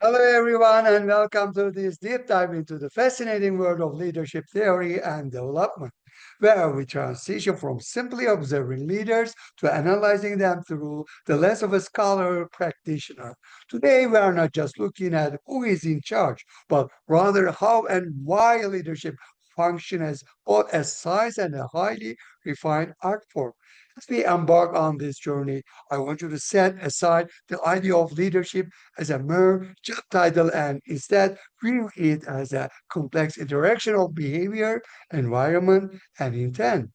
Hello, everyone, and welcome to this deep dive into the fascinating world of leadership theory and development, where we transition from simply observing leaders to analyzing them through the lens of a scholar or practitioner. Today, we are not just looking at who is in charge, but rather how and why leadership function as both a science and a highly refined art form. As we embark on this journey, I want you to set aside the idea of leadership as a mere job title and instead view it as a complex interaction of behavior, environment, and intent.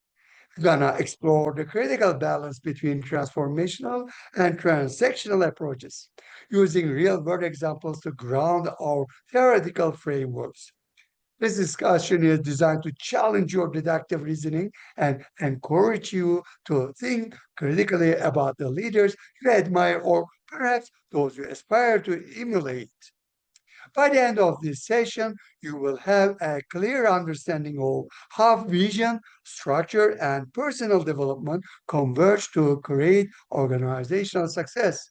We're gonna explore the critical balance between transformational and transactional approaches, using real world examples to ground our theoretical frameworks. This discussion is designed to challenge your deductive reasoning and encourage you to think critically about the leaders you admire or perhaps those you aspire to emulate. By the end of this session, you will have a clear understanding of how vision, structure, and personal development converge to create organizational success.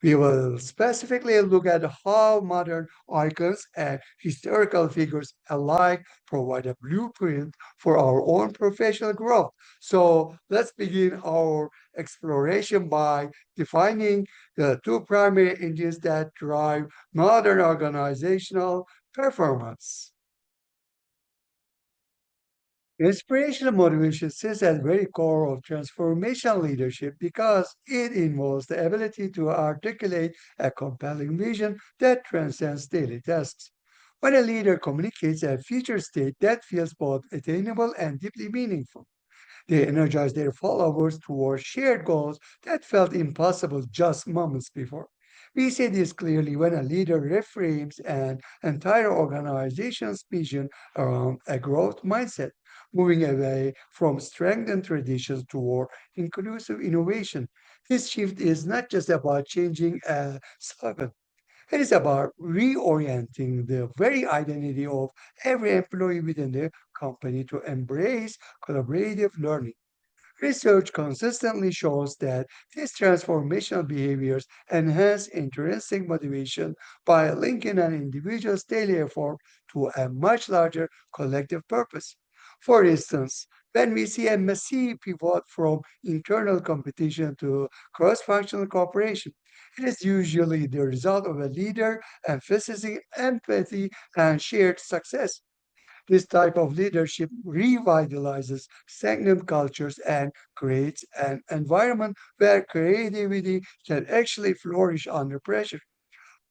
We will specifically look at how modern icons and historical figures alike provide a blueprint for our own professional growth. So let's begin our exploration by defining the two primary engines that drive modern organizational performance. Inspirational motivation sits at the very core of transformational leadership because it involves the ability to articulate a compelling vision that transcends daily tasks. When a leader communicates a future state that feels both attainable and deeply meaningful, they energize their followers towards shared goals that felt impossible just moments before. We see this clearly when a leader reframes an entire organization's vision around a growth mindset, moving away from strengthened traditions toward inclusive innovation. This shift is not just about changing a slogan. It is about reorienting the very identity of every employee within the company to embrace collaborative learning. Research consistently shows that these transformational behaviors enhance intrinsic motivation by linking an individual's daily effort to a much larger collective purpose. For instance, when we see a massive pivot from internal competition to cross functional cooperation, it is usually the result of a leader emphasizing empathy and shared success. This type of leadership revitalizes stagnant cultures and creates an environment where creativity can actually flourish under pressure.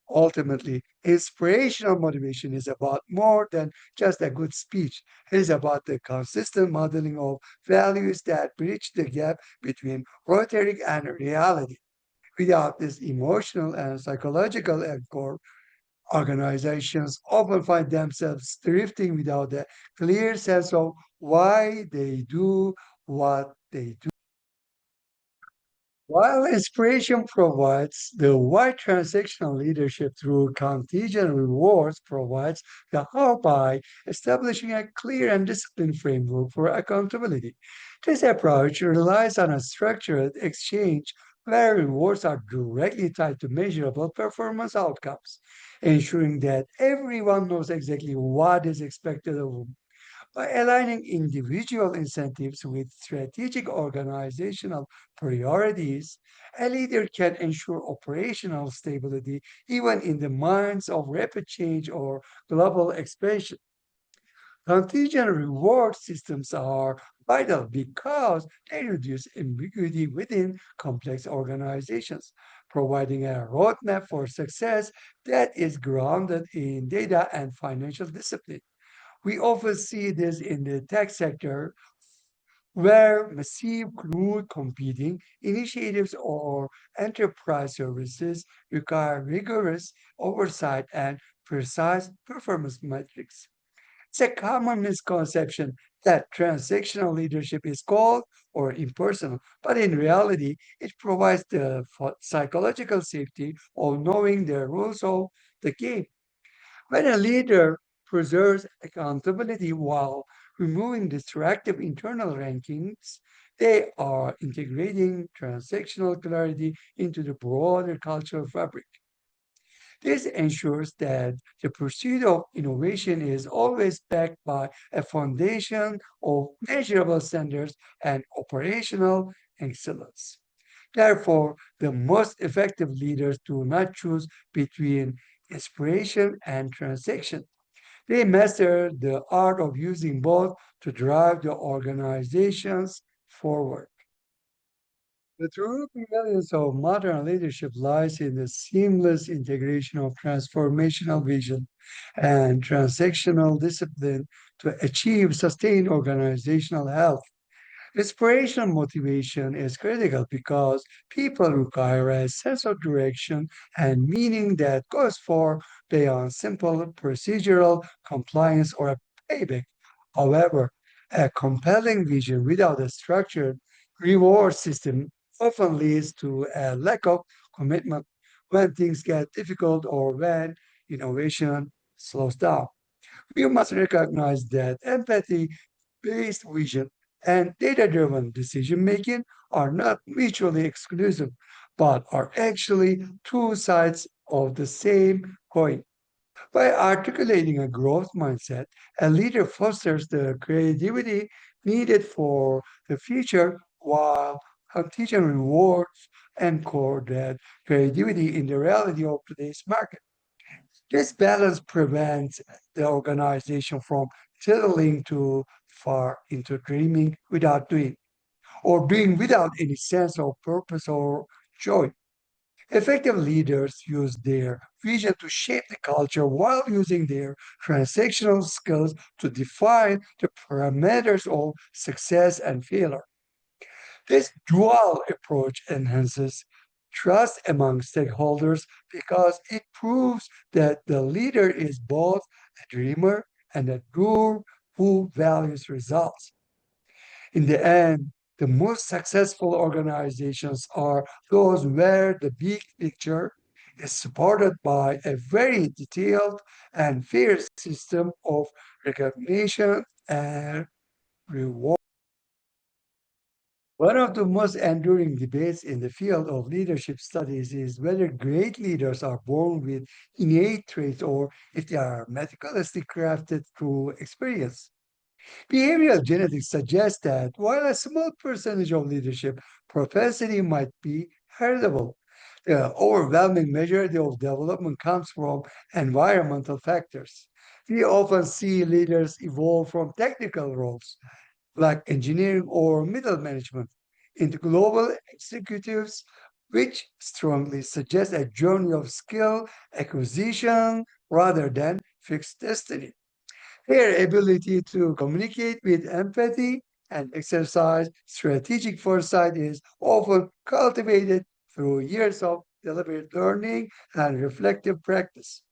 Ultimately, inspirational motivation is about more than just a good speech. It is about the consistent modeling of values that bridge the gap between rhetoric and reality. Without this emotional and psychological anchor, organizations often find themselves drifting without a clear sense of why they do what they do. While inspiration provides the why transactional leadership through contingent rewards provides the how by establishing a clear and disciplined framework for accountability. This approach relies on a structured exchange where rewards are directly tied to measurable performance outcomes, ensuring that everyone knows exactly what is expected of them. By aligning individual incentives with strategic organizational priorities, a leader can ensure operational stability even in the minds of rapid change or global expansion. Contingent reward systems are vital because they reduce ambiguity within complex organizations, providing a roadmap for success that is grounded in data and financial discipline. We often see this in the tech sector, where massive crude competing initiatives or enterprise services require rigorous oversight and precise performance metrics. It's a common misconception that transactional leadership is cold or impersonal, but in reality, it provides the psychological safety of knowing the rules of the game. When a leader preserves accountability while removing distractive internal rankings, they are integrating transactional clarity into the broader cultural fabric. This ensures that the pursuit of innovation is always backed by a foundation of measurable standards and operational excellence. Therefore, the most effective leaders do not choose between inspiration and transaction. They master the art of using both to drive the organizations forward. The true brilliance of modern leadership lies in the seamless integration of transformational vision and transactional discipline to achieve sustained organizational health. Inspirational motivation is critical because people require a sense of direction and meaning that goes far beyond simple procedural compliance or a payback. However, a compelling vision without a structured reward system often leads to a lack of commitment when things get difficult or when innovation slows down. We must recognize that empathy based vision and data driven decision making are not mutually exclusive, but are actually two sides of the same coin. By articulating a growth mindset, a leader fosters the creativity needed for the future while contingent rewards anchor that creativity in the reality of today's market. This balance prevents the organization from settling too far into dreaming without doing, or doing without any sense of purpose or joy. Effective leaders use their vision to shape the culture while using their transactional skills to define the parameters of success and failure. This dual approach enhances trust among stakeholders because it proves that the leader is both a dreamer and a doer who values results. In the end, the most successful organizations are those where the big picture is supported by a very detailed and fair system of recognition and reward. One of the most enduring debates in the field of leadership studies is whether great leaders are born with innate traits or if they are meticulously crafted through experience. Behavioral genetics suggests that while a small percentage of leadership propensity might be heritable, the overwhelming majority of development comes from environmental factors. We often see leaders evolve from technical roles like engineering or middle management into global executives, which strongly suggests a journey of skill acquisition rather than fixed destiny. Their ability to communicate with empathy and exercise strategic foresight is often cultivated through years of deliberate learning and reflective practice.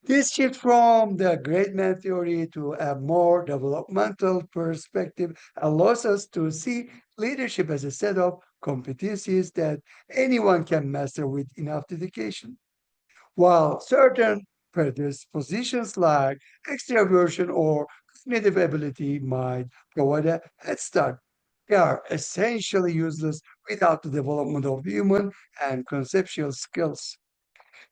This shift from the great man theory to a more developmental perspective allows us to see leadership as a set of competencies that anyone can master with enough dedication. While certain predispositions like extraversion or cognitive ability might provide a head start, they are essentially useless without the development of human and conceptual skills.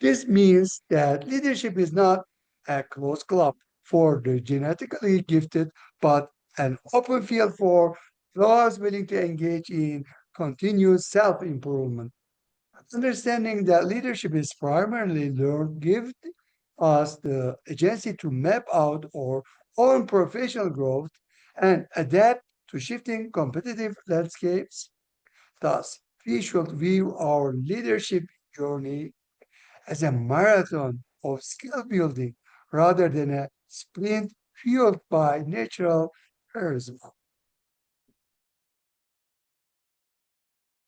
This means that leadership is not a closed club for the genetically gifted, but an open field for those willing to engage in continuous self improvement. Understanding that leadership is primarily learned gives us the agency to map out our own professional growth and adapt to shifting competitive landscapes. Thus, we should view our leadership journey as a marathon of skill building rather than a sprint fueled by natural charisma.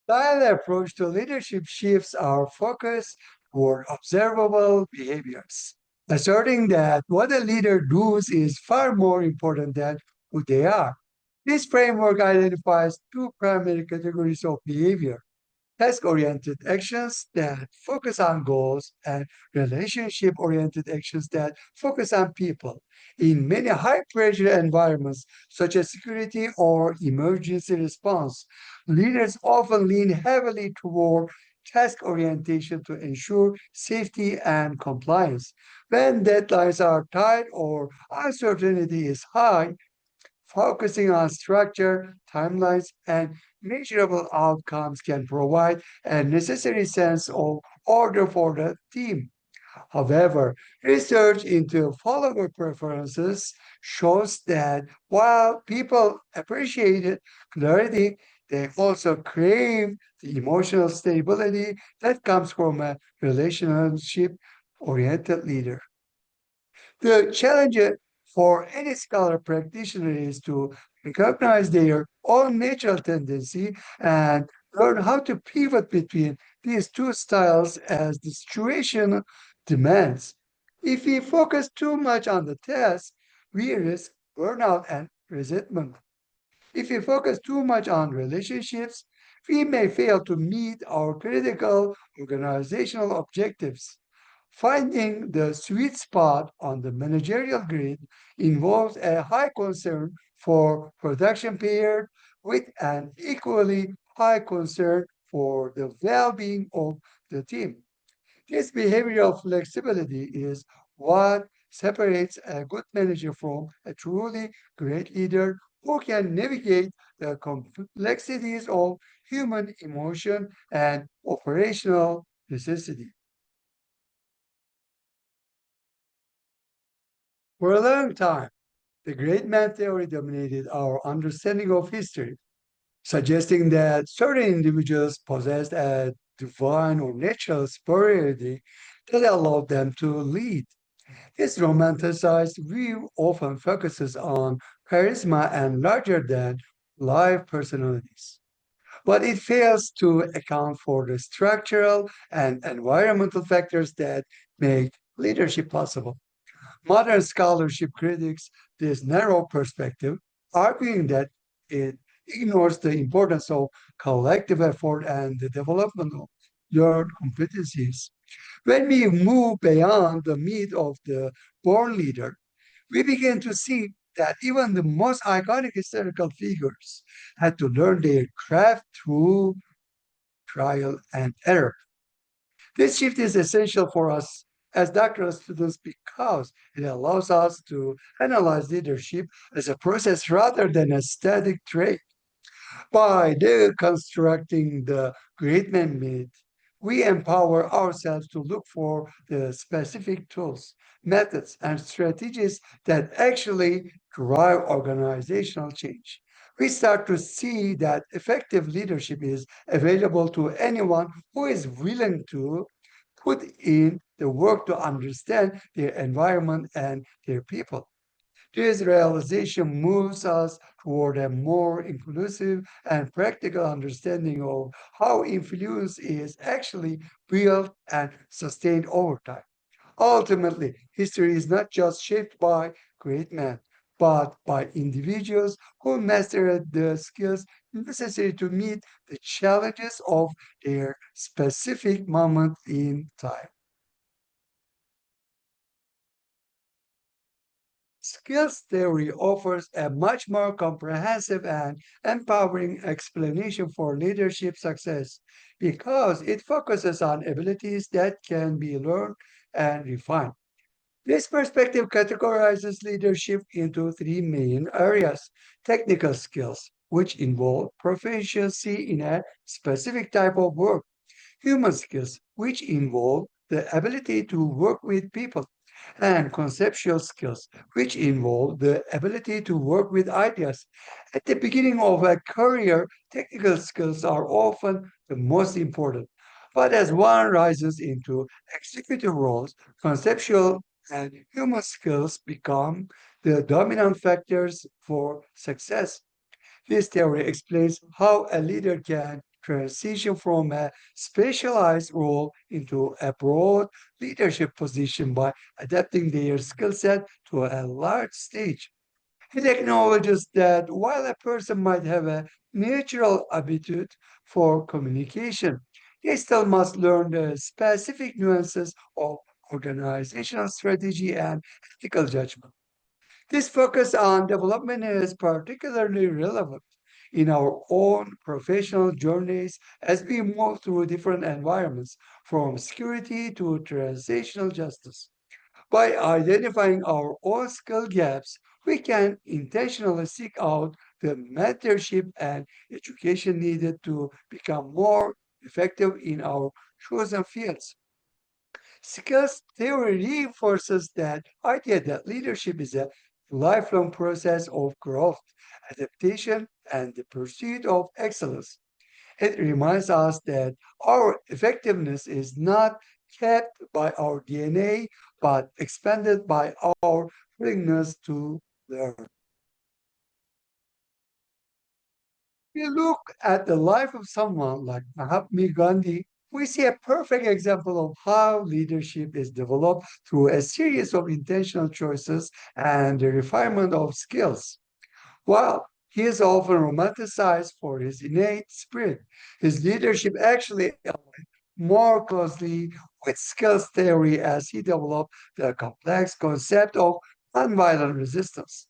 Style approach to leadership shifts our focus toward observable behaviors, asserting that what a leader does is far more important than who they are. This framework identifies two primary categories of behavior: task-oriented actions that focus on goals and relationship-oriented actions that focus on people. In many high-pressure environments, such as security or emergency response, leaders often lean heavily toward task orientation to ensure safety and compliance. When deadlines are tight or uncertainty is high, focusing on structure, timelines, and measurable outcomes can provide a necessary sense of order for the team. However, research into follower preferences shows that while people appreciate clarity, they also crave the emotional stability that comes from a relationship oriented leader. The challenge for any scholar practitioner is to recognize their own natural tendency and learn how to pivot between these two styles as the situation demands. If we focus too much on the task, we risk burnout and resentment. If we focus too much on relationships, we may fail to meet our critical organizational objectives. Finding the sweet spot on the managerial grid involves a high concern for production period with an equally high concern for the well-being of the team. This behavioral flexibility is what separates a good manager from a truly great leader who can navigate the complexities of human emotion and operational necessity. For a long time, the great man theory dominated our understanding of history, suggesting that certain individuals possessed a divine or natural superiority that allowed them to lead. This romanticized view often focuses on charisma and larger than life personalities, but it fails to account for the structural and environmental factors that make leadership possible. Modern scholarship critiques this narrow perspective, arguing that it ignores the importance of collective effort and the development of learned competencies. When we move beyond the myth of the born leader, we begin to see that even the most iconic historical figures had to learn their craft through trial and error. This shift is essential for us as doctoral students because it allows us to analyze leadership as a process rather than a static trait. By deconstructing the great man myth, we empower ourselves to look for the specific tools, methods, and strategies that actually drive organizational change. We start to see that effective leadership is available to anyone who is willing to put in the work to understand their environment and their people. This realization moves us toward a more inclusive and practical understanding of how influence is actually built and sustained over time. Ultimately, history is not just shaped by great men, but by individuals who mastered the skills necessary to meet the challenges of their specific moment in time. Skills theory offers a much more comprehensive and empowering explanation for leadership success because it focuses on abilities that can be learned and refined. This perspective categorizes leadership into three main areas: technical skills, which involve proficiency in a specific type of work; human skills, which involve the ability to work with people; and conceptual skills, which involve the ability to work with ideas. At the beginning of a career, technical skills are often the most important. But as one rises into executive roles, conceptual and human skills become the dominant factors for success. This theory explains how a leader can transition from a specialized role into a broad leadership position by adapting their skill set to a large stage. It acknowledges that while a person might have a natural aptitude for communication, they still must learn the specific nuances of organizational strategy and ethical judgment. This focus on development is particularly relevant in our own professional journeys as we move through different environments, from security to transitional justice. By identifying our own skill gaps, we can intentionally seek out the mentorship and education needed to become more effective in our chosen fields. Skills theory reinforces that idea that leadership is a lifelong process of growth, adaptation, and the pursuit of excellence. It reminds us that our effectiveness is not kept by our DNA, but expanded by our willingness to learn. We look at the life of someone like Mahatma Gandhi, we see a perfect example of how leadership is developed through a series of intentional choices and the refinement of skills. While he is often romanticized for his innate spirit, his leadership actually aligned more closely with skills theory as he developed the complex concept of nonviolent resistance.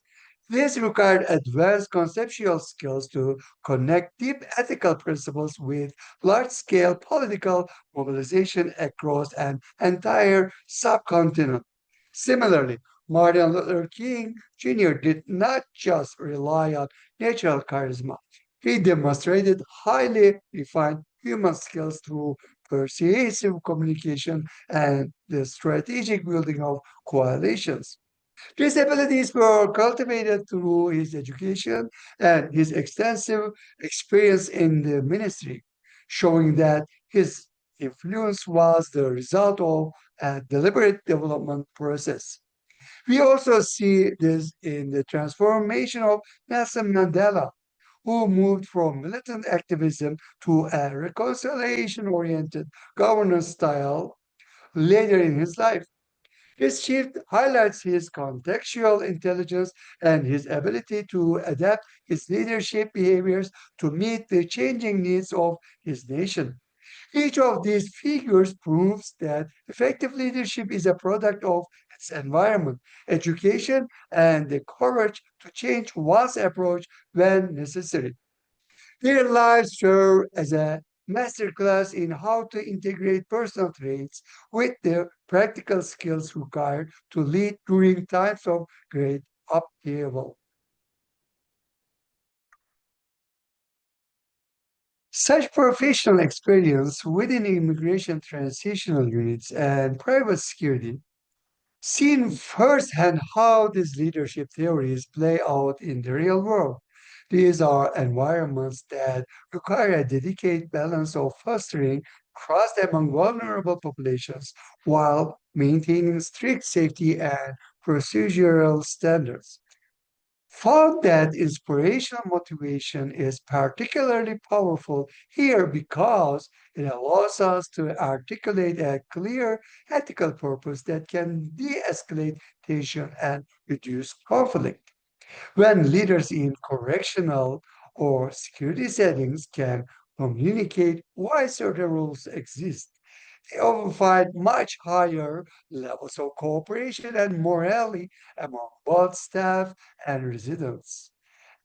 This required advanced conceptual skills to connect deep ethical principles with large scale political mobilization across an entire subcontinent. Similarly, Martin Luther King Jr. did not just rely on natural charisma. He demonstrated highly refined human skills through persuasive communication and the strategic building of coalitions. These abilities were cultivated through his education and his extensive experience in the ministry, showing that his influence was the result of a deliberate development process. We also see this in the transformation of Nelson Mandela, who moved from militant activism to a reconciliation oriented governance style later in his life. His shift highlights his contextual intelligence and his ability to adapt his leadership behaviors to meet the changing needs of his nation. Each of these figures proves that effective leadership is a product of its environment, education, and the courage to change one's approach when necessary. Their lives serve as a masterclass in how to integrate personal traits with the practical skills required to lead during times of great upheaval. Such professional experience within immigration transitional units and private security, seen firsthand how these leadership theories play out in the real world. These are environments that require a dedicated balance of fostering trust among vulnerable populations while maintaining strict safety and procedural standards. Found that inspirational motivation is particularly powerful here because it allows us to articulate a clear ethical purpose that can de escalate tension and reduce conflict. When leaders in correctional or security settings can communicate why certain rules exist, they often find much higher levels of cooperation and morale among both staff and residents.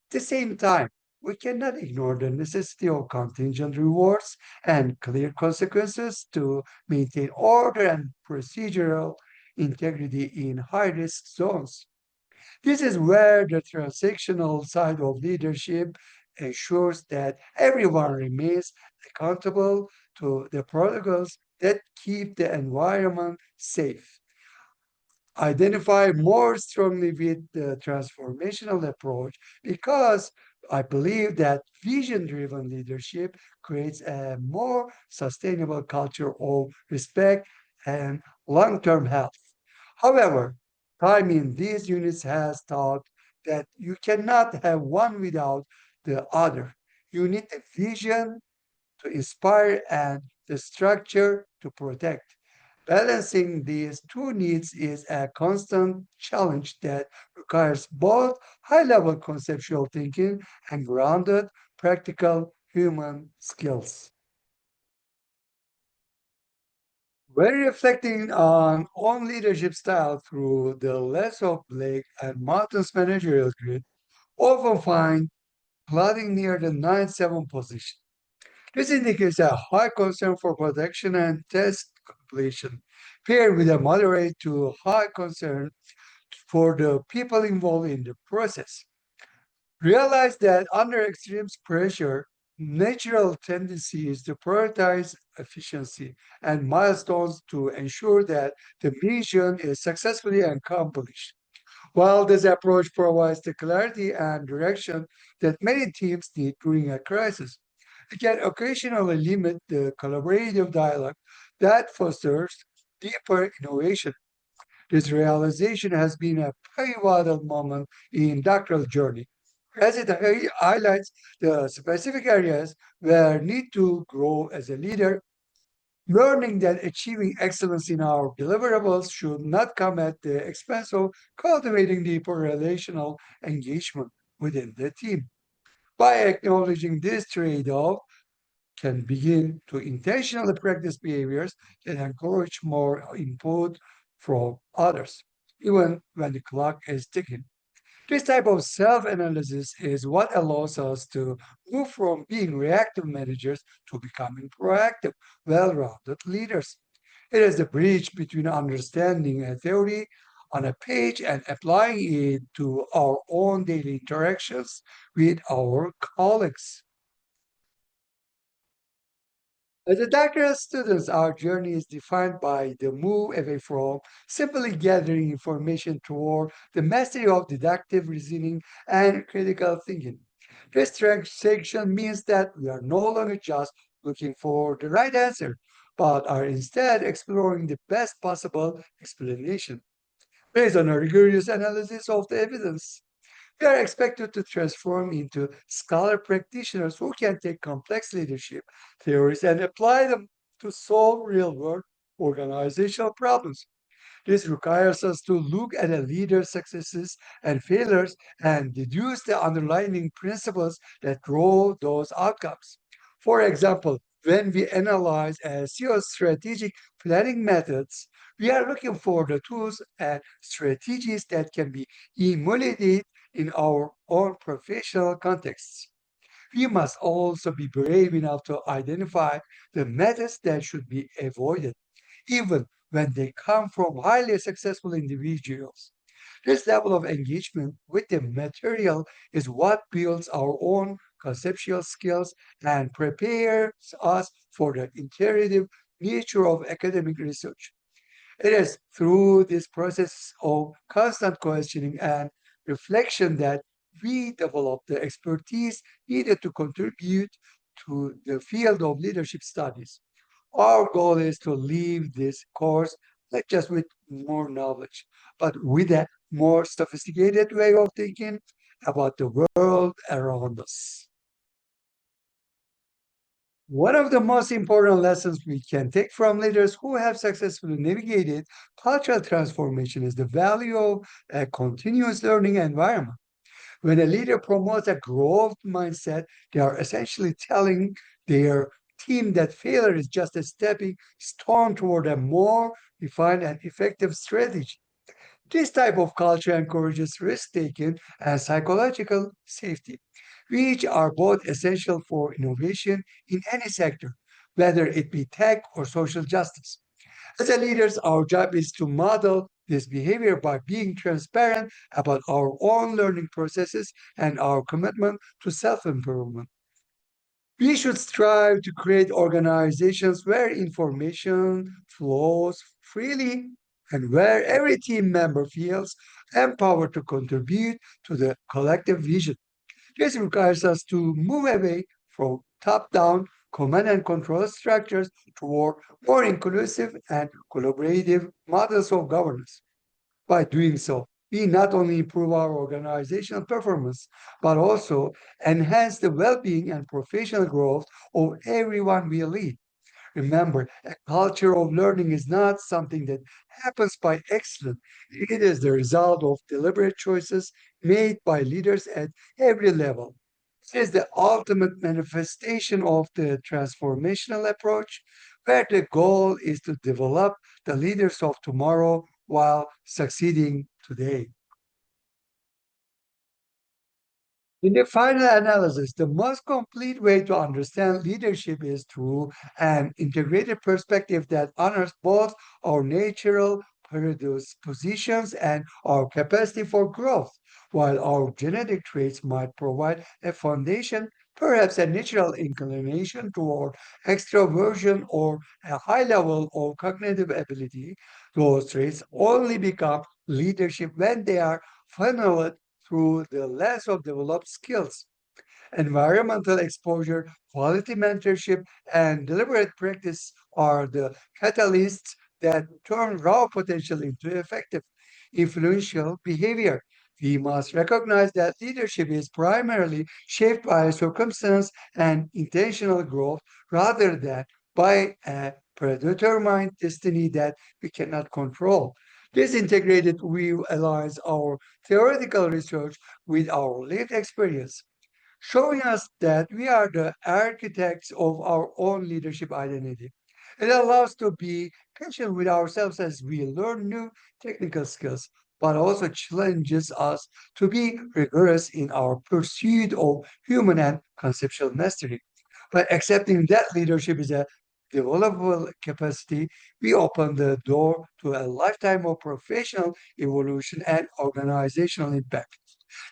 At the same time, we cannot ignore the necessity of contingent rewards and clear consequences to maintain order and procedural integrity in high risk zones. This is where the transactional side of leadership ensures that everyone remains accountable to the protocols that keep the environment safe. Identify more strongly with the transformational approach because I believe that vision driven leadership creates a more sustainable culture of respect and long term health. However, time in these units has taught that you cannot have one without the other. You need a vision to inspire and the structure to protect. Balancing these two needs is a constant challenge that requires both high level conceptual thinking and grounded practical human skills. When reflecting on own leadership style through the lens of Blake and Martin's managerial grid, often find plotting near the 9-7 position. This indicates a high concern for protection and test completion, paired with a moderate to high concern for the people involved in the process. Realize that under extreme pressure, natural tendency is to prioritize efficiency and milestones to ensure that the mission is successfully accomplished. While this approach provides the clarity and direction that many teams need during a crisis, it can occasionally limit the collaborative dialogue that fosters deeper innovation. This realization has been a pivotal moment in doctoral journey, as it highlights the specific areas where need to grow as a leader, learning that achieving excellence in our deliverables should not come at the expense of cultivating deeper relational engagement within the team. By acknowledging this trade-off, can begin to intentionally practice behaviors that encourage more input from others, even when the clock is ticking. This type of self analysis is what allows us to move from being reactive managers to becoming proactive, well rounded leaders. It is the bridge between understanding a theory on a page and applying it to our own daily interactions with our colleagues. As a doctoral students, our journey is defined by the move away from simply gathering information toward the mastery of deductive reasoning and critical thinking. This transaction means that we are no longer just looking for the right answer, but are instead exploring the best possible explanation based on a rigorous analysis of the evidence. We are expected to transform into scholar practitioners who can take complex leadership theories and apply them to solve real world organizational problems. This requires us to look at a leader's successes and failures and deduce the underlying principles that drove those outcomes. For example, when we analyze a CEO's strategic planning methods, we are looking for the tools and strategies that can be emulated in our own professional contexts. We must also be brave enough to identify the methods that should be avoided, even when they come from highly successful individuals. This level of engagement with the material is what builds our own conceptual skills and prepares us for the iterative nature of academic research. It is through this process of constant questioning and reflection that we develop the expertise needed to contribute to the field of leadership studies. Our goal is to leave this course not just with more knowledge, but with a more sophisticated way of thinking about the world around us. One of the most important lessons we can take from leaders who have successfully navigated cultural transformation is the value of a continuous learning environment. When a leader promotes a growth mindset, they are essentially telling their team that failure is just a stepping stone toward a more refined and effective strategy. This type of culture encourages risk taking and psychological safety, which are both essential for innovation in any sector, whether it be tech or social justice. As a leaders, our job is to model this behavior by being transparent about our own learning processes and our commitment to self improvement. We should strive to create organizations where information flows freely and where every team member feels empowered to contribute to the collective vision. This requires us to move away from top down command and control structures toward more inclusive and collaborative models of governance. By doing so, we not only improve our organizational performance, but also enhance the well being and professional growth of everyone we lead. Remember, a culture of learning is not something that happens by accident. It is the result of deliberate choices made by leaders at every level. It is the ultimate manifestation of the transformational approach, where the goal is to develop the leaders of tomorrow while succeeding today. In the final analysis, the most complete way to understand leadership is through an integrated perspective that honors both our natural predispositions and our capacity for growth. While our genetic traits might provide a foundation, perhaps a natural inclination toward extroversion or a high level of cognitive ability, those traits only become leadership when they are funneled through the lens of developed skills. Environmental exposure, quality mentorship, and deliberate practice are the catalysts that turn raw potential into effective, influential behavior. We must recognize that leadership is primarily shaped by circumstance and intentional growth rather than by a predetermined destiny that we cannot control. This integrated view aligns our theoretical research with our lived experience, showing us that we are the architects of our own leadership identity. It allows us to be patient with ourselves as we learn new technical skills, but also challenges us to be rigorous in our pursuit of human and conceptual mastery. By accepting that leadership is a developable capacity, we open the door to a lifetime of professional evolution and organizational impact.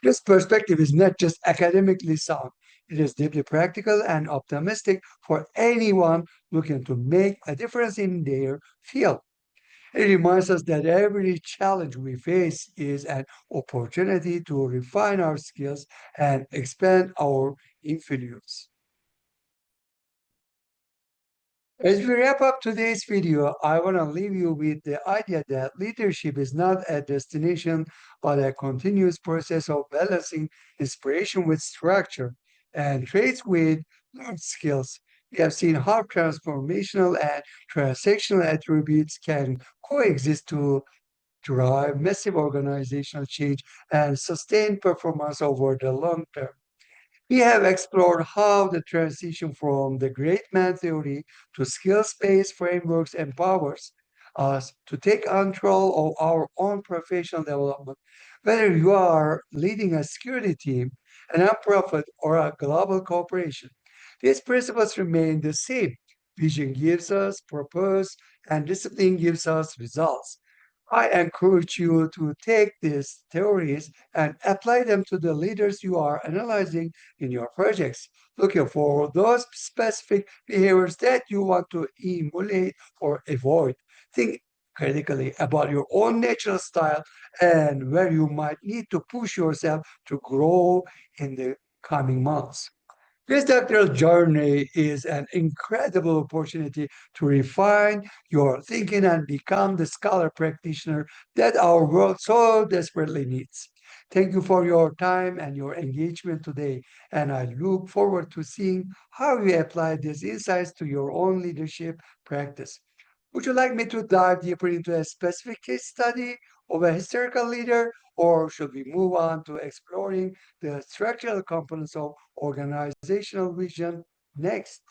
This perspective is not just academically sound, it is deeply practical and optimistic for anyone looking to make a difference in their field. It reminds us that every challenge we face is an opportunity to refine our skills and expand our influence. As we wrap up today's video, I want to leave you with the idea that leadership is not a destination, but a continuous process of balancing inspiration with structure and traits with learned skills. We have seen how transformational and transactional attributes can coexist to drive massive organizational change and sustain performance over the long term. We have explored how the transition from the great man theory to skills-based frameworks empowers us to take control of our own professional development. Whether you are leading a security team, a nonprofit, or a global corporation, these principles remain the same. Vision gives us purpose, and discipline gives us results. I encourage you to take these theories and apply them to the leaders you are analyzing in your projects, looking for those specific behaviors that you want to emulate or avoid. Think critically about your own natural style and where you might need to push yourself to grow in the coming months. This doctoral journey is an incredible opportunity to refine your thinking and become the scholar practitioner that our world so desperately needs. Thank you for your time and your engagement today, and I look forward to seeing how you apply these insights to your own leadership practice. Would you like me to dive deeper into a specific case study of a historical leader, or should we move on to exploring the structural components of organizational vision next?